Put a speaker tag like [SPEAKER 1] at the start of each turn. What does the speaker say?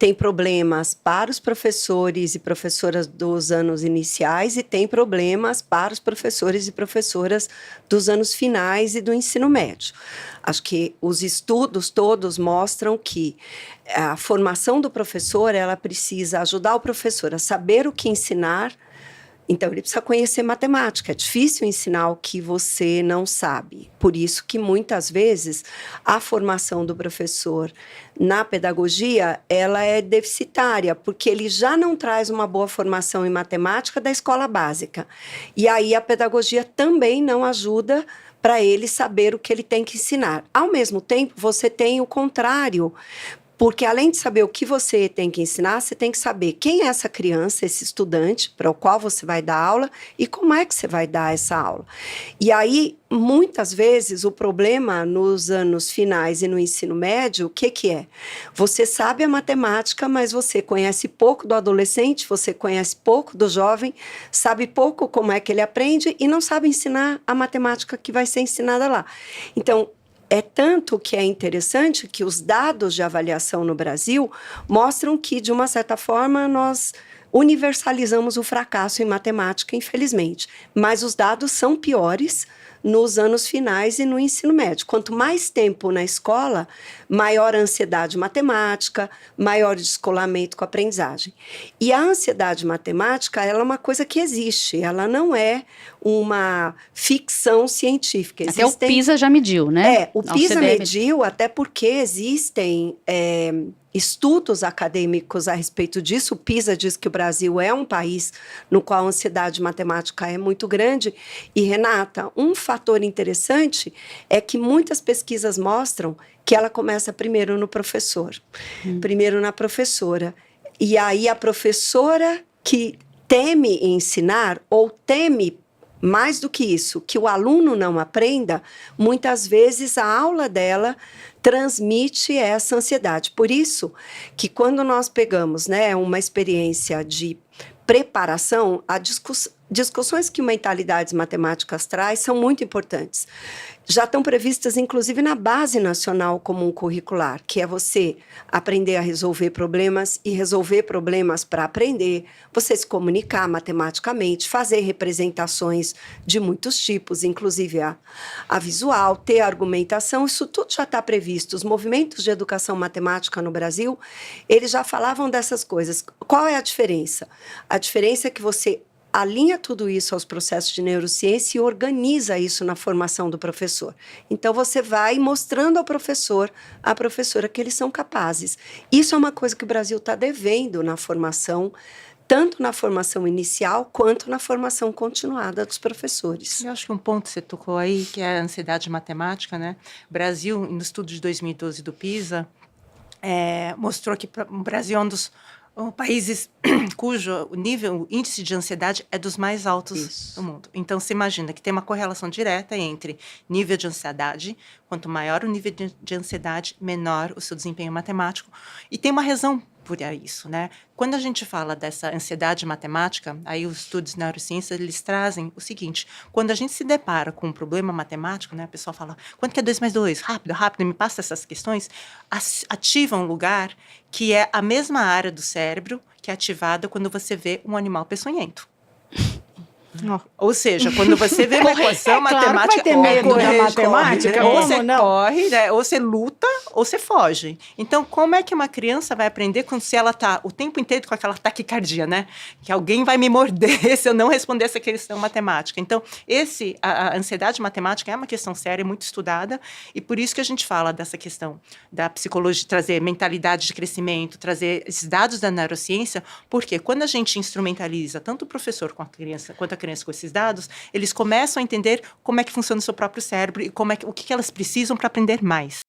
[SPEAKER 1] tem problemas para os professores e professoras dos anos iniciais e tem problemas para os professores e professoras dos anos finais e do ensino médio. Acho que os estudos todos mostram que a formação do professor, ela precisa ajudar o professor a saber o que ensinar. Então, ele precisa conhecer matemática. É difícil ensinar o que você não sabe. Por isso que, muitas vezes, a formação do professor na pedagogia, ela é deficitária, porque ele já não traz uma boa formação em matemática da escola básica. E aí, a pedagogia também não ajuda para ele saber o que ele tem que ensinar. Ao mesmo tempo, você tem o contrário, porque além de saber o que você tem que ensinar, você tem que saber quem é essa criança, esse estudante para o qual você vai dar aula e como é que você vai dar essa aula. E aí, muitas vezes, o problema nos anos finais e no ensino médio, o que é? Você sabe a matemática, mas você conhece pouco do adolescente, você conhece pouco do jovem, sabe pouco como é que ele aprende e não sabe ensinar a matemática que vai ser ensinada lá. Então, é tanto que é interessante que os dados de avaliação no Brasil mostram que, de uma certa forma, nós universalizamos o fracasso em matemática, infelizmente. Mas os dados são piores nos anos finais e no ensino médio. Quanto mais tempo na escola, maior a ansiedade matemática, maior descolamento com a aprendizagem. E a ansiedade matemática, ela é uma coisa que existe, ela não é uma ficção científica.
[SPEAKER 2] Até o PISA já mediu, né?
[SPEAKER 1] O PISA mediu, até porque existem estudos acadêmicos a respeito disso. O PISA diz que o Brasil é um país no qual a ansiedade matemática é muito grande. E, Renata, um fator interessante é que muitas pesquisas mostram que ela começa primeiro no professor, primeiro na professora. E aí a professora que teme ensinar ou teme mais do que isso, que o aluno não aprenda, muitas vezes a aula dela transmite essa ansiedade. Por isso que quando nós pegamos, né, uma experiência de preparação, discussões que Mentalidades Matemáticas traz são muito importantes. Já estão previstas, inclusive, na Base Nacional Comum Curricular, que é você aprender a resolver problemas e resolver problemas para aprender, você se comunicar matematicamente, fazer representações de muitos tipos, inclusive a visual, ter argumentação, isso tudo já está previsto. Os movimentos de educação matemática no Brasil, eles já falavam dessas coisas. Qual é a diferença? A diferença é que você alinha tudo isso aos processos de neurociência e organiza isso na formação do professor. Então, você vai mostrando ao professor, à professora, que eles são capazes. Isso é uma coisa que o Brasil está devendo na formação, tanto na formação inicial, quanto na formação continuada dos professores.
[SPEAKER 3] Eu acho que um ponto que você tocou aí, que é a ansiedade matemática, né? O Brasil, no estudo de 2012 do PISA, mostrou que o Brasil é um dos países cujo o índice de ansiedade é dos mais altos do mundo. Então, se imagina que tem uma correlação direta entre nível de ansiedade, quanto maior o nível de ansiedade, menor o seu desempenho matemático. E tem uma razão por isso, né? Quando a gente fala dessa ansiedade matemática, aí os estudos de neurociência, eles trazem o seguinte: quando a gente se depara com um problema matemático, né, a pessoa fala, quanto que é 2 mais 2? Rápido, rápido, me passa essas questões, ativa um lugar que é a mesma área do cérebro que é ativada quando você vê um animal peçonhento. Ou seja, quando você vê uma equação matemática,
[SPEAKER 4] vai ter medo da matemática,
[SPEAKER 3] ou você corre, né? Ou você luta, ou você foge. Então, como é que uma criança vai aprender quando se ela está o tempo inteiro com aquela taquicardia, né? Que alguém vai me morder se eu não responder essa questão matemática. Então, a ansiedade matemática é uma questão séria, muito estudada, e por isso que a gente fala dessa questão da psicologia, trazer mentalidade de crescimento, trazer esses dados da neurociência, porque quando a gente instrumentaliza tanto o professor com a criança, quanto a criança com esses dados, eles começam a entender como é que funciona o seu próprio cérebro e o que elas precisam para aprender mais.